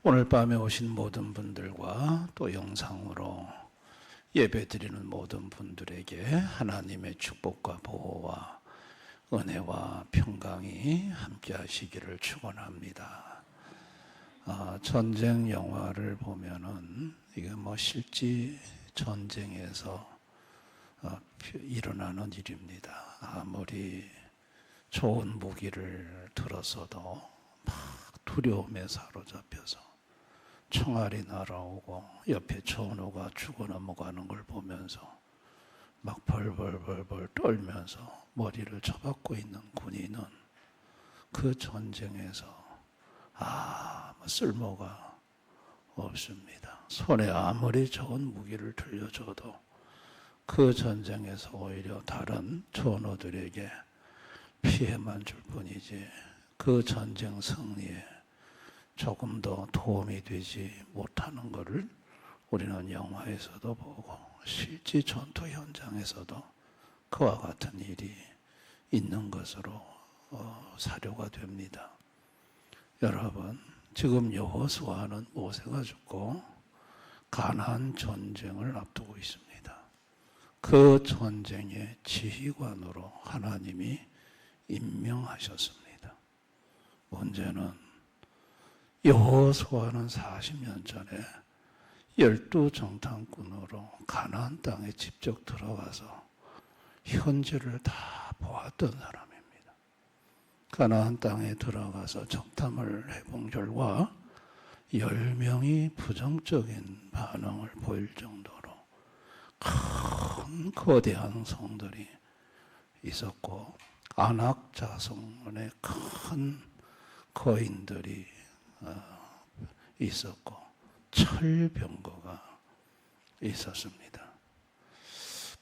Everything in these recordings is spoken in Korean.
오늘 밤에 오신 모든 분들과 또 영상으로 예배드리는 모든 분들에게 하나님의 축복과 보호와 은혜와 평강이 함께 하시기를 축원합니다. 전쟁 영화를 보면은 이게 실제 전쟁에서 일어나는 일입니다. 아무리 좋은 무기를 들었어도 막 두려움에 사로잡혀서 총알이 날아오고 옆에 전우가 죽어 넘어가는 걸 보면서 막 벌벌벌벌 떨면서 머리를 쳐박고 있는 군인은 그 전쟁에서 아무 쓸모가 없습니다. 손에 아무리 좋은 무기를 들려줘도 그 전쟁에서 오히려 다른 전우들에게 피해만 줄 뿐이지 그 전쟁 승리에 조금 더 도움이 되지 못하는 것을 우리는 영화에서도 보고 실제 전투 현장에서도 그와 같은 일이 있는 것으로 사료가 됩니다. 여러분, 지금 여호수아는 모세가 죽고 가나안 전쟁을 앞두고 있습니다. 그 전쟁의 지휘관으로 하나님이 임명하셨습니다. 문제는 여호수아는 40년 전에 12정탐꾼으로 가나안 땅에 직접 들어가서 현지를 다 보았던 사람입니다. 가나안 땅에 들어가서 정탐을 해본 결과 10명이 부정적인 반응을 보일 정도로 큰 거대한 성들이 있었고 아낙 자손의 큰 거인들이 있었고 철병거가 있었습니다.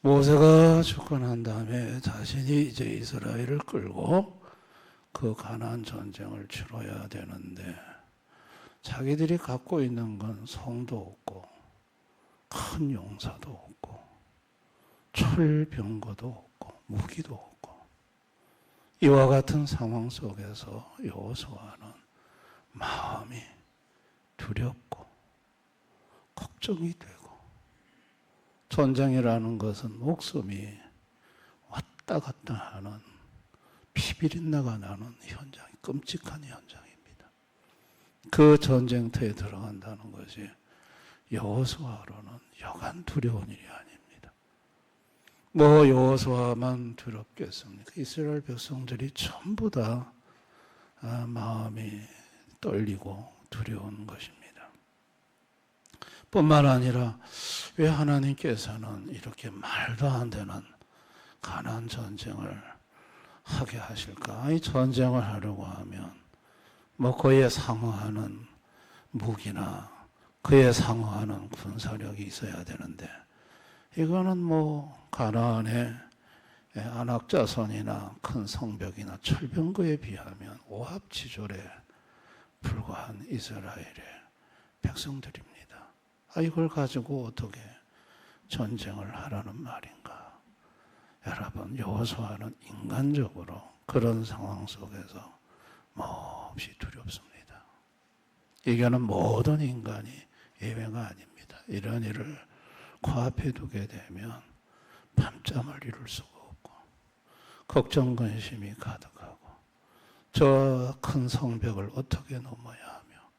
모세가 죽고 난 다음에 자신이 이제 이스라엘을 끌고 그 가나안 전쟁을 치러야 되는데 자기들이 갖고 있는 건 성도 없고 큰 용사도 없고 철병거도 없고 무기도 없고 이와 같은 상황 속에서 여호수아는 마음이 두렵고 걱정이 되고 전쟁이라는 것은 목숨이 왔다 갔다 하는 피비린내가 나는 현장이 끔찍한 현장입니다. 그 전쟁터에 들어간다는 것이 여호수아로는 여간 두려운 일이 아닙니다. 여호수아만 두렵겠습니까? 이스라엘 백성들이 전부 다 마음이 떨리고 두려운 것입니다. 뿐만 아니라 왜 하나님께서는 이렇게 말도 안 되는 가나안 전쟁을 하게 하실까? 이 전쟁을 하려고 하면 그에 상응하는 무기나 그에 상응하는 군사력이 있어야 되는데 이거는 가나안의 아낙자손이나 큰 성벽이나 철병거에 비하면 오합지졸에 불과한 이스라엘의 백성들입니다. 이걸 가지고 어떻게 전쟁을 하라는 말인가? 여러분, 여호수아는 인간적으로 그런 상황 속에서 몹시 두렵습니다. 이거는 모든 인간이 예외가 아닙니다. 이런 일을 코앞에 두게 되면 밤잠을 이룰 수가 없고 걱정 근심이 가득하고 저 큰 성벽을 어떻게 넘어야 하며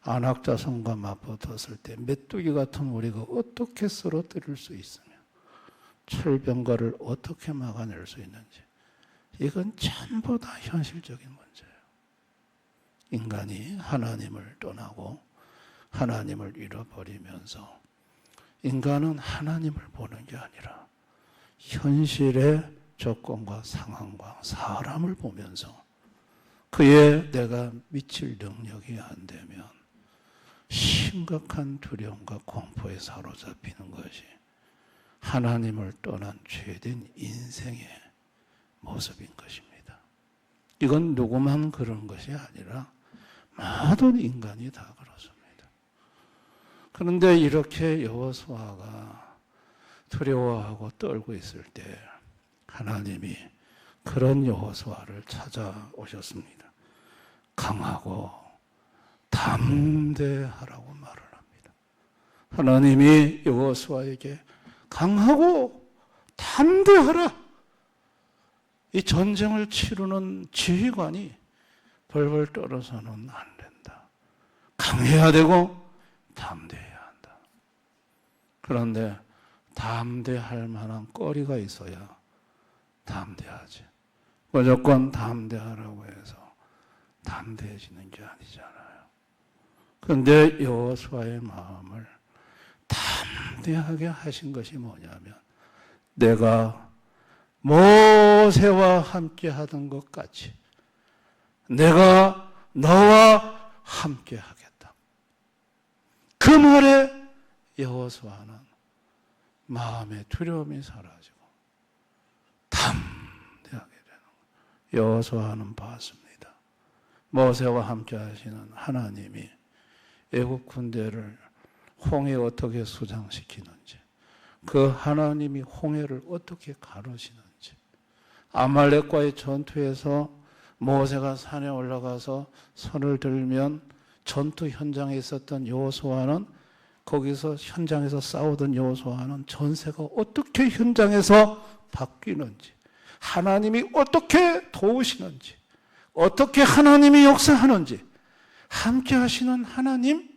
안악자손과 맞붙었을 때 메뚜기 같은 우리가 어떻게 쓰러뜨릴 수 있으며 철병거를 어떻게 막아낼 수 있는지 이건 전부 다 현실적인 문제예요. 인간이 하나님을 떠나고 하나님을 잃어버리면서 인간은 하나님을 보는 게 아니라 현실의 조건과 상황과 사람을 보면서 그에 내가 미칠 능력이 안 되면 심각한 두려움과 공포에 사로잡히는 것이 하나님을 떠난 죄된 인생의 모습인 것입니다. 이건 누구만 그런 것이 아니라 모든 인간이 다 그렇습니다. 그런데 이렇게 여호수아가 두려워하고 떨고 있을 때 하나님이 그런 여호수아를 찾아오셨습니다. 강하고 담대하라고 말을 합니다. 하나님이 여호수아에게 강하고 담대하라. 이 전쟁을 치르는 지휘관이 벌벌 떨어서는 안 된다. 강해야 되고 담대해야 한다. 그런데 담대할 만한 거리가 있어야 담대하지. 무조건 담대하라고 해서 담대해지는 게 아니잖아요. 그런데 여호수아의 마음을 담대하게 하신 것이 뭐냐면, 내가 모세와 함께 하던 것 같이 내가 너와 함께 하겠다. 그 말에 여호수아는 마음의 두려움이 사라지고 담대하게 되는 거예요. 여호수아는 봤습니다. 모세와 함께 하시는 하나님이 애국 군대를 홍해 어떻게 수장시키는지, 그 하나님이 홍해를 어떻게 가르시는지, 아말렉과의 전투에서 모세가 산에 올라가서 손을 들면 전투 현장에 있었던 여호수아는, 거기서 현장에서 싸우던 여호수아는 전세가 어떻게 현장에서 바뀌는지, 하나님이 어떻게 도우시는지, 어떻게 하나님이 역사하는지, 함께 하시는 하나님,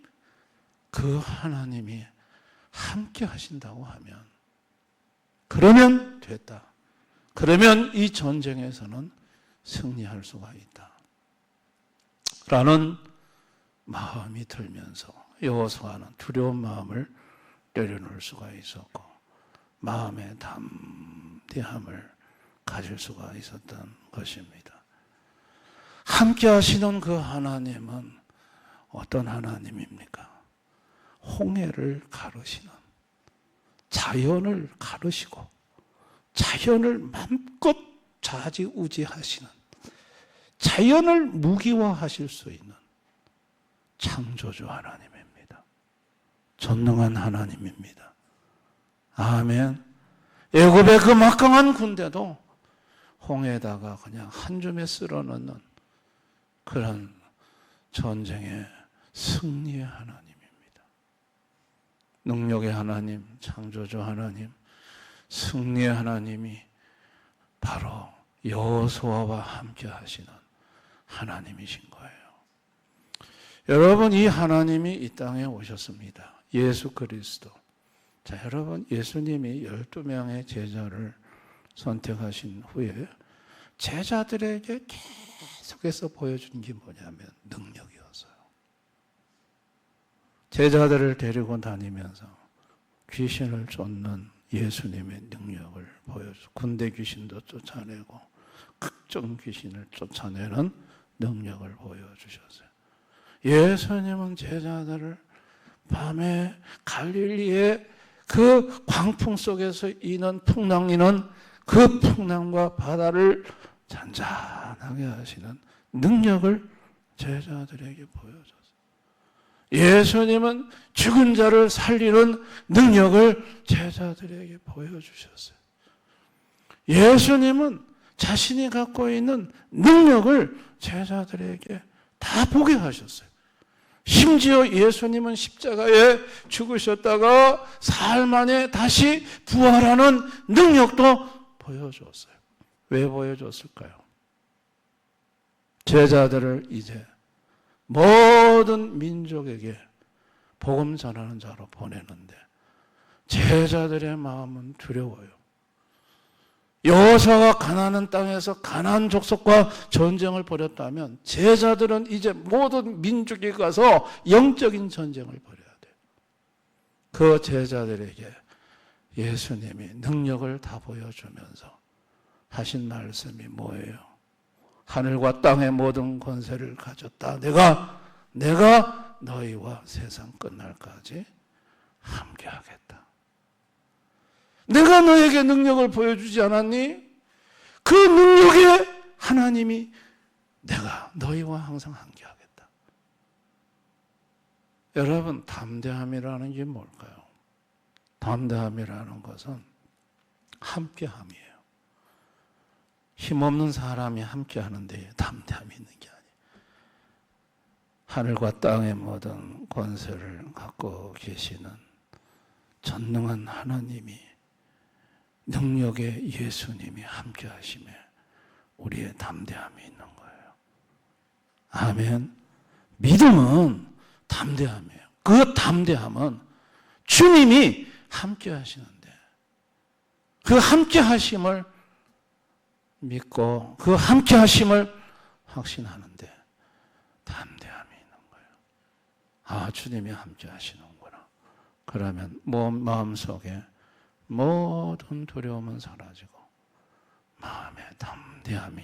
그 하나님이 함께 하신다고 하면, 그러면 됐다. 그러면 이 전쟁에서는 승리할 수가 있다. 라는 마음이 들면서 여호수아는 두려운 마음을 내려놓을 수가 있었고, 마음의 담대함을 가질 수가 있었던 것입니다. 함께 하시는 그 하나님은 어떤 하나님입니까? 홍해를 가르시는, 자연을 가르시고 자연을 맘껏 좌지우지하시는, 자연을 무기화하실 수 있는 창조주 하나님입니다. 전능한 하나님입니다. 아멘. 애굽의 그 막강한 군대도 홍해에다가 그냥 한 줌에 쓸어넣는 그런 전쟁의 승리의 하나님입니다. 능력의 하나님, 창조주 하나님, 승리의 하나님이 바로 여호수아와 함께 하시는 하나님이신 거예요. 여러분, 이 하나님이 이 땅에 오셨습니다. 예수 그리스도. 자, 여러분, 예수님이 12명의 제자를 선택하신 후에 제자들에게 계속해서 보여준 게 뭐냐면 능력이었어요. 제자들을 데리고 다니면서 귀신을 쫓는 예수님의 능력을 보여주고, 군대 귀신도 쫓아내고 극정 귀신을 쫓아내는 능력을 보여주셨어요. 예수님은 제자들을 밤에 갈릴리의 그 광풍 속에서 풍랑이는 그 풍랑과 바다를 잔잔하게 하시는 능력을 제자들에게 보여줬어요. 예수님은 죽은 자를 살리는 능력을 제자들에게 보여주셨어요. 예수님은 자신이 갖고 있는 능력을 제자들에게 다 보게 하셨어요. 심지어 예수님은 십자가에 죽으셨다가 사흘 만에 다시 부활하는 능력도 보여줬어요. 왜 보여줬을까요? 제자들을 이제 모든 민족에게 복음 전하는 자로 보내는데 제자들의 마음은 두려워요. 여호수아가 가나안 땅에서 가나안 족속과 전쟁을 벌였다면 제자들은 이제 모든 민족에 가서 영적인 전쟁을 벌여야 돼요. 그 제자들에게 예수님이 능력을 다 보여주면서 하신 말씀이 뭐예요? 하늘과 땅의 모든 권세를 가졌다. 내가 너희와 세상 끝날까지 함께하겠다. 내가 너에게 능력을 보여주지 않았니? 그 능력에 하나님이 내가 너희와 항상 함께하겠다. 여러분, 담대함이라는 게 뭘까요? 담대함이라는 것은 함께함이에요. 힘없는 사람이 함께 하는데 담대함이 있는 게 아니에요. 하늘과 땅의 모든 권세를 갖고 계시는 전능한 하나님이, 능력의 예수님이 함께 하심에 우리의 담대함이 있는 거예요. 아멘. 믿음은 담대함이에요. 그 담대함은 주님이 함께 하시는데, 그 함께 하심을 믿고 그 함께 하심을 확신하는데 담대함이 있는 거예요. 아, 주님이 함께 하시는구나. 그러면 마음속에 모든 두려움은 사라지고 마음에 담대함이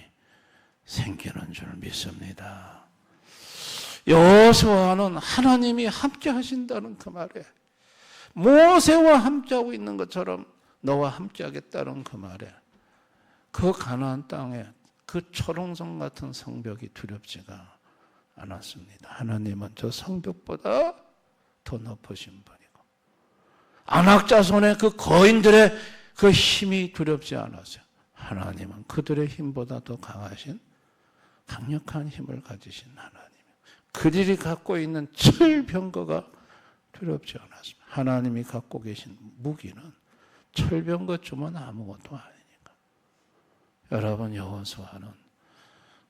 생기는 줄 믿습니다. 여호수아는 하나님이 함께 하신다는 그 말에, 모세와 함께하고 있는 것처럼 너와 함께하겠다는 그 말에, 그 가나안 땅에 그 초롱성 같은 성벽이 두렵지가 않았습니다. 하나님은 저 성벽보다 더 높으신 분이고, 안악 자손의 그 거인들의 그 힘이 두렵지 않았어요. 하나님은 그들의 힘보다 더 강하신, 강력한 힘을 가지신 하나님. 그들이 갖고 있는 철병거가 두렵지 않았습니다. 하나님이 갖고 계신 무기는 철병거 주면 아무것도 아니니까. 여러분, 여호수아는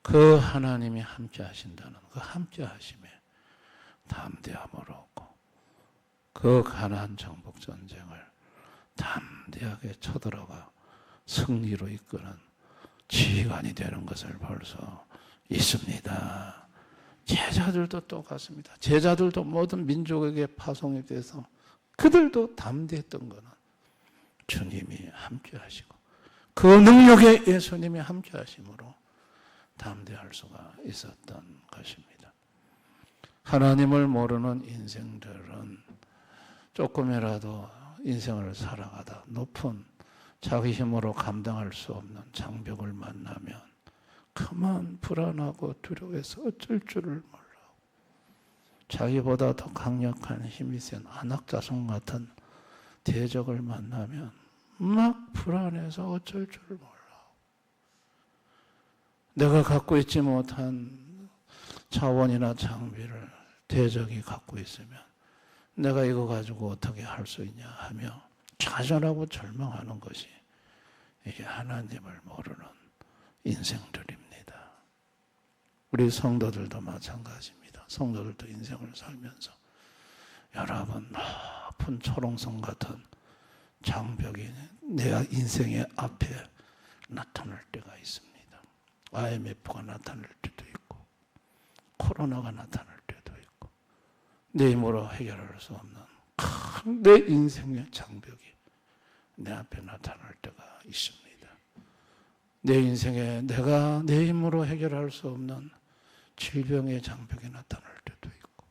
그 하나님이 함께 하신다는 그 함께 하심에 담대함을 얻고 그 가나안 정복 전쟁을 담대하게 쳐들어가 승리로 이끄는 지휘관이 되는 것을 볼 수 있습니다. 제자들도 똑같습니다. 제자들도 모든 민족에게 파송이 돼서 그들도 담대했던 것은 주님이 함께 하시고 그 능력의 예수님이 함께 하심으로 담대할 수가 있었던 것입니다. 하나님을 모르는 인생들은 조금이라도 인생을 살아가다 높은 자기 힘으로 감당할 수 없는 장벽을 만나면 그만 불안하고 두려워해서 어쩔 줄을 몰라. 자기보다 더 강력한 힘이 센 안악자손 같은 대적을 만나면 막 불안해서 어쩔 줄을 몰라. 내가 갖고 있지 못한 자원이나 장비를 대적이 갖고 있으면 내가 이거 가지고 어떻게 할 수 있냐 하며 좌절하고 절망하는 것이 이게 하나님을 모르는 인생들입니다. 우리 성도들도 마찬가지입니다. 성도들도 인생을 살면서 여러분, 높은 초롱성 같은 장벽이 내 인생의 앞에 나타날 때가 있습니다. IMF가 나타날 때도 있고 코로나가 나타날 때도 있고 내 힘으로 해결할 수 없는 큰 내 인생의 장벽이 내 앞에 나타날 때가 있습니다. 내 인생에 내가 내 힘으로 해결할 수 없는 질병의 장벽이 나타날 때도 있고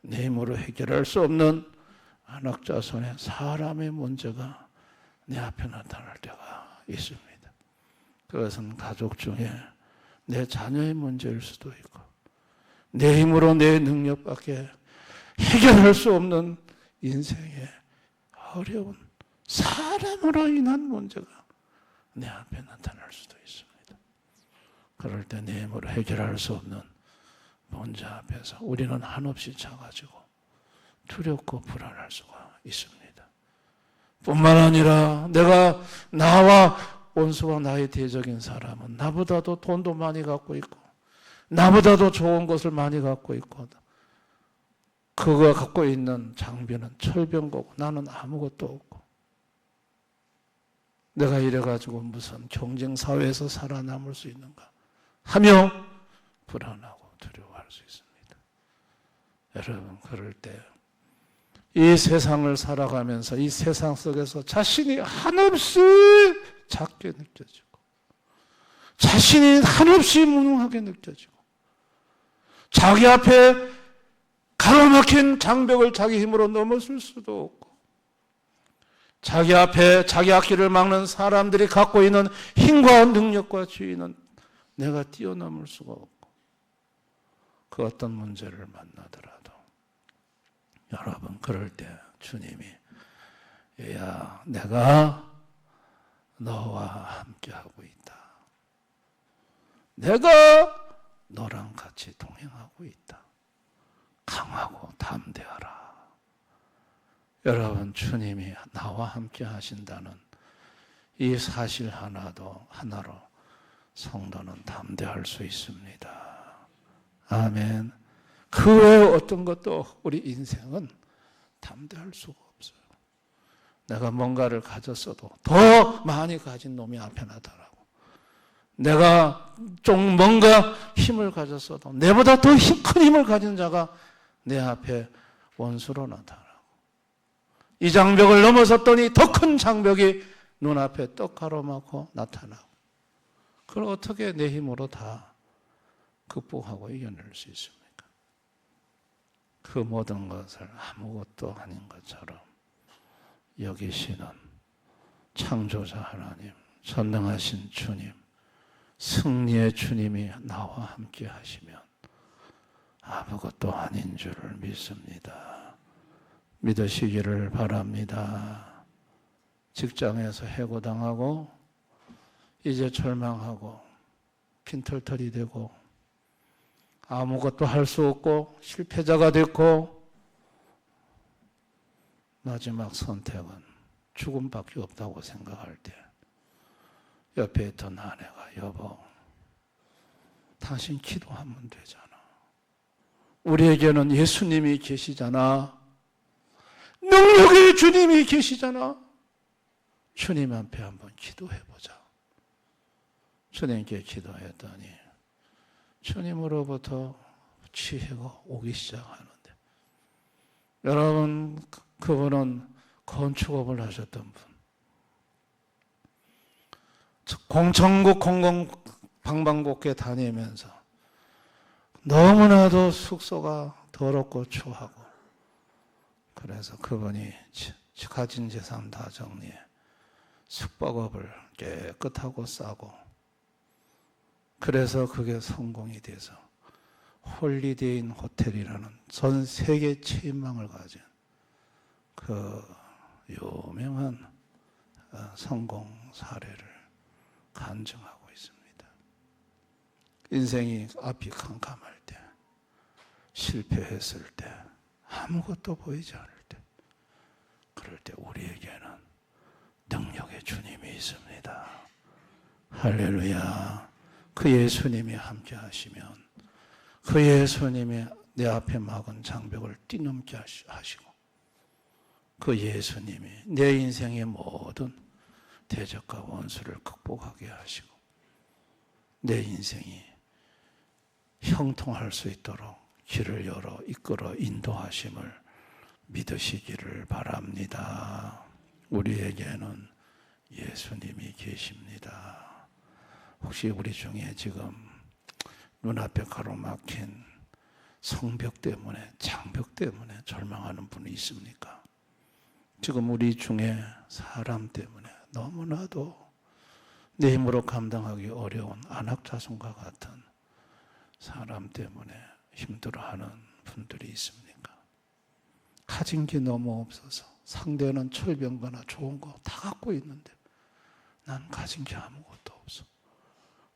내 힘으로 해결할 수 없는 안악자손의 사람의 문제가 내 앞에 나타날 때가 있습니다. 그것은 가족 중에 내 자녀의 문제일 수도 있고 내 힘으로 내 능력밖에 해결할 수 없는 인생의 어려운 사람으로 인한 문제가 내 앞에 나타날 수도 있습니다. 그럴 때 내 힘으로 해결할 수 없는 문제 앞에서 우리는 한없이 작아지고 두렵고 불안할 수가 있습니다. 뿐만 아니라 나와 원수와 나의 대적인 사람은 나보다도 돈도 많이 갖고 있고 나보다도 좋은 것을 많이 갖고 있고 그가 갖고 있는 장비는 철병거고 나는 아무것도 없고 내가 이래가지고 무슨 경쟁사회에서 살아남을 수 있는가 하며 불안하고 두려워할 수 있습니다. 여러분, 그럴 때 이 세상을 살아가면서 이 세상 속에서 자신이 한없이 작게 느껴지고 자신이 한없이 무능하게 느껴지고 자기 앞에 가로막힌 장벽을 자기 힘으로 넘어설 수도 없고 자기 앞에 자기 앞길을 막는 사람들이 갖고 있는 힘과 능력과 지위는 내가 뛰어넘을 수가 없고 그 어떤 문제를 만나더라도 여러분, 그럴 때 주님이 야, 내가 너와 함께하고 있다. 내가 너랑 같이 동행하고 있다. 강하고 담대하라. 여러분, 주님이 나와 함께 하신다는 이 사실 하나로 성도는 담대할 수 있습니다. 아멘. 그 외에 어떤 것도 우리 인생은 담대할 수가 없어요. 내가 뭔가를 가졌어도 더 많이 가진 놈이 앞에 나타나고, 내가 좀 뭔가 힘을 가졌어도 내보다 더 큰 힘을 가진 자가 내 앞에 원수로 나타나고, 이 장벽을 넘어섰더니 더 큰 장벽이 눈앞에 떡 가로막고 나타나고, 그걸 어떻게 내 힘으로 다 극복하고 이겨낼 수 있습니까? 그 모든 것을 아무것도 아닌 것처럼 여기시는 창조자 하나님, 전능하신 주님, 승리의 주님이 나와 함께 하시면 아무것도 아닌 줄을 믿습니다. 믿으시기를 바랍니다. 직장에서 해고당하고 이제 절망하고 빈털털이 되고 아무것도 할 수 없고 실패자가 됐고, 마지막 선택은 죽음밖에 없다고 생각할 때 옆에 있던 아내가, 여보, 당신 기도하면 되잖아. 우리에게는 예수님이 계시잖아. 능력의 주님이 계시잖아. 주님 앞에 한번 기도해보자. 주님께 기도했더니 주님으로부터 지혜가 오기 시작하는데, 여러분, 그분은 건축업을 하셨던 분, 공천국 공공 방방곡곡에 다니면서 너무나도 숙소가 더럽고 추하고, 그래서 그분이 가진 재산 다 정리해 숙박업을 깨끗하고 싸고, 그래서 그게 성공이 돼서 홀리데이 인 호텔이라는 전 세계 체인망을 가진 그 유명한 성공 사례를 간증하고 있습니다. 인생이 앞이 캄캄할 때, 실패했을 때, 아무것도 보이지 않을 때, 그럴 때 우리에게는 능력의 주님이 있습니다. 할렐루야. 그 예수님이 함께 하시면, 그 예수님이 내 앞에 막은 장벽을 뛰넘게 하시고, 그 예수님이 내 인생의 모든 대적과 원수를 극복하게 하시고, 내 인생이 형통할 수 있도록 길을 열어 이끌어 인도하심을 믿으시기를 바랍니다. 우리에게는 예수님이 계십니다. 혹시 우리 중에 지금 눈앞에 가로막힌 성벽 때문에, 장벽 때문에 절망하는 분이 있습니까? 지금 우리 중에 사람 때문에 너무나도 내 힘으로 감당하기 어려운 안악자손과 같은 사람 때문에 힘들어하는 분들이 있습니까? 가진 게 너무 없어서, 상대는 철병거나 좋은 거 다 갖고 있는데 난 가진 게 아무것도 없어.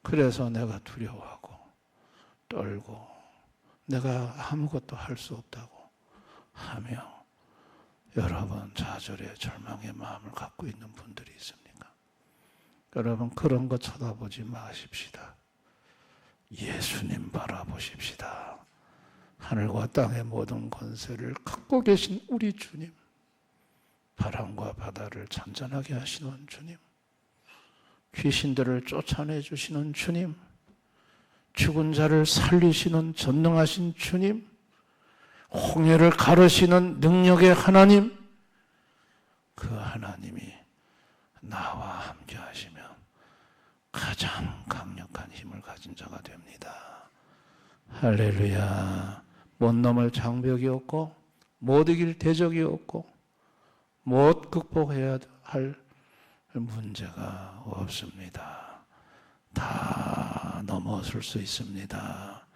그래서 내가 두려워하고 떨고 내가 아무것도 할 수 없다고 하며 여러분 좌절의 절망의 마음을 갖고 있는 분들이 있습니까? 여러분, 그런 거 쳐다보지 마십시다. 예수님 바라보십시다. 하늘과 땅의 모든 권세를 갖고 계신 우리 주님, 바람과 바다를 잔잔하게 하시는 주님, 귀신들을 쫓아내 주시는 주님, 죽은 자를 살리시는 전능하신 주님, 홍해를 가르시는 능력의 하나님, 그 하나님이 나와 함께 하시면 가장 강력한 힘을 가진 자가 됩니다. 할렐루야. 못 넘을 장벽이 없고 못 이길 대적이 없고 못 극복해야 할 문제가 없습니다. 다 넘어설 수 있습니다.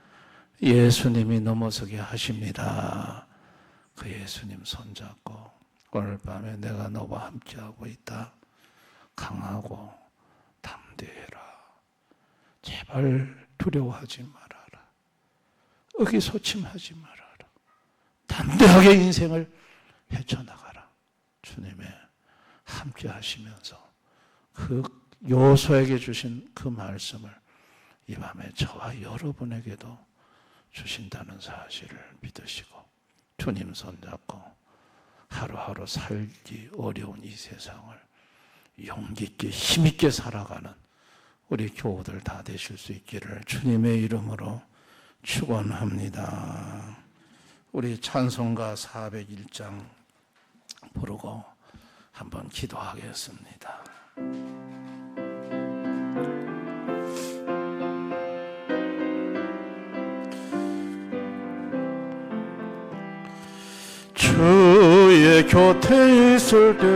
예수님이 넘어서게 하십니다. 그 예수님 손잡고 오늘 밤에 내가 너와 함께하고 있다. 강하고 담대해라. 제발 두려워하지 말아라. 의기소침하지 말아라. 담대하게 인생을 헤쳐나가라. 주님의 함께 하시면서 그 요소에게 주신 그 말씀을 이 밤에 저와 여러분에게도 주신다는 사실을 믿으시고 주님 손잡고 하루하루 살기 어려운 이 세상을 용기 있게 힘있게 살아가는 우리 교우들 다 되실 수 있기를 주님의 이름으로 축원합니다. 우리 찬송가 401장 부르고 한번 기도하겠습니다. 주의 곁에 있을 때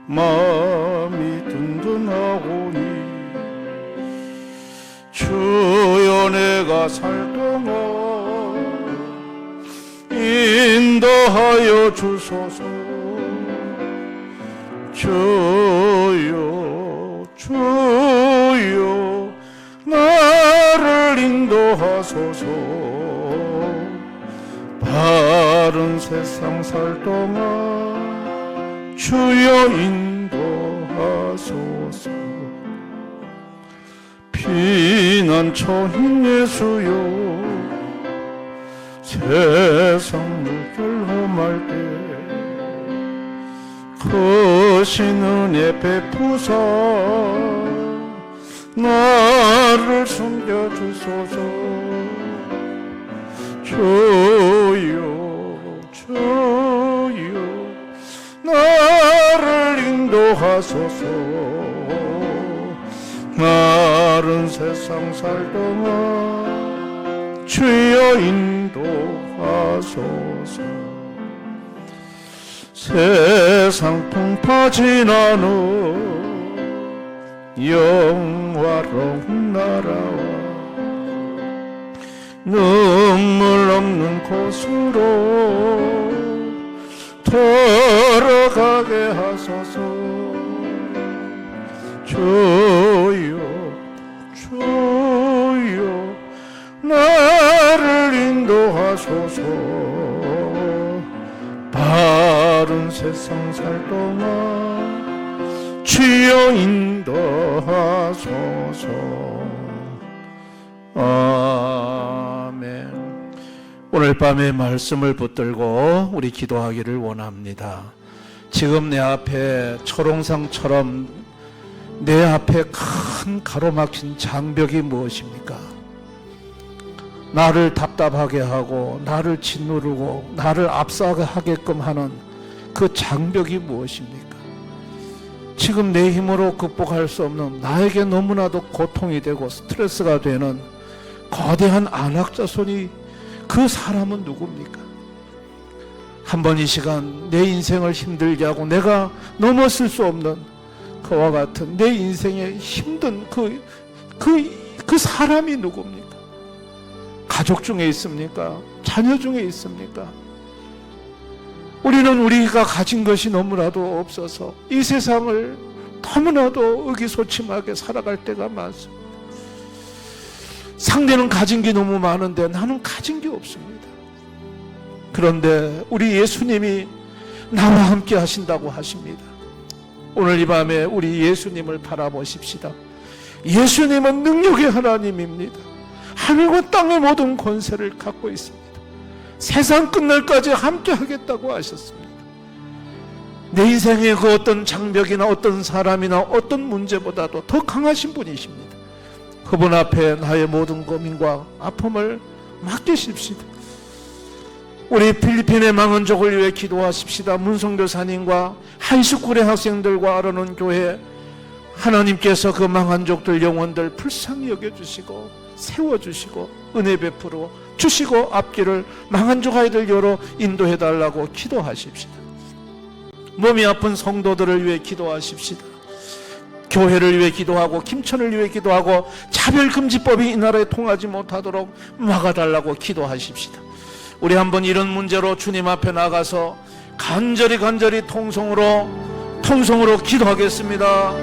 마음이 든든하오니 주여 내가 살 동안 인도하여 주소서. 주여 주여 나를 인도하소서. 바른 세상 살 동안 주여 인도하소서. 피난처인 예수여 세상을 결험할 때 크신 은혜 베푸사 나를 숨겨주소서. 주여 주여 나를 인도하소서. 마른 세상 살 동안 주여 인도하소서. 세상 풍파 지나는 영화로운 나라와 눈물 없는 곳으로 돌아가게 하소서. 주여 주여 나를 인도하소서. 바른 세상 살 동안 주여 인도하소서. 아멘. 오늘 밤에 말씀을 붙들고 우리 기도하기를 원합니다. 지금 내 앞에 초롱상처럼 내 앞에 큰 가로막힌 장벽이 무엇입니까? 나를 답답하게 하고 나를 짓누르고 나를 압사하게끔 하는 그 장벽이 무엇입니까? 지금 내 힘으로 극복할 수 없는, 나에게 너무나도 고통이 되고 스트레스가 되는 거대한 안악자손이, 그 사람은 누굽니까? 한번 이 시간 내 인생을 힘들게 하고 내가 넘어설 수 없는 그와 같은 내 인생에 힘든 그 사람이 누굽니까? 가족 중에 있습니까? 자녀 중에 있습니까? 우리는 우리가 가진 것이 너무나도 없어서 이 세상을 너무나도 의기소침하게 살아갈 때가 많습니다. 상대는 가진 게 너무 많은데 나는 가진 게 없습니다. 그런데 우리 예수님이 나와 함께 하신다고 하십니다. 오늘 이 밤에 우리 예수님을 바라보십시다. 예수님은 능력의 하나님입니다. 하늘과 땅의 모든 권세를 갖고 있습니다. 세상 끝날까지 함께 하겠다고 하셨습니다. 내 인생의 그 어떤 장벽이나 어떤 사람이나 어떤 문제보다도 더 강하신 분이십니다. 그분 앞에 나의 모든 고민과 아픔을 맡기십시다. 우리 필리핀의 망언족을 위해 기도하십시다. 문성교사님과 하이스쿨의 학생들과 아르논 교회, 하나님께서 그 망한족들 영혼들 불쌍히 여겨주시고 세워주시고 은혜 베풀어 주시고 앞길을 망한족 아이들 여러 인도해달라고 기도하십시다. 몸이 아픈 성도들을 위해 기도하십시다. 교회를 위해 기도하고 김천을 위해 기도하고 차별금지법이 이 나라에 통하지 못하도록 막아달라고 기도하십시다. 우리 한번 이런 문제로 주님 앞에 나가서 간절히 통성으로 기도하겠습니다.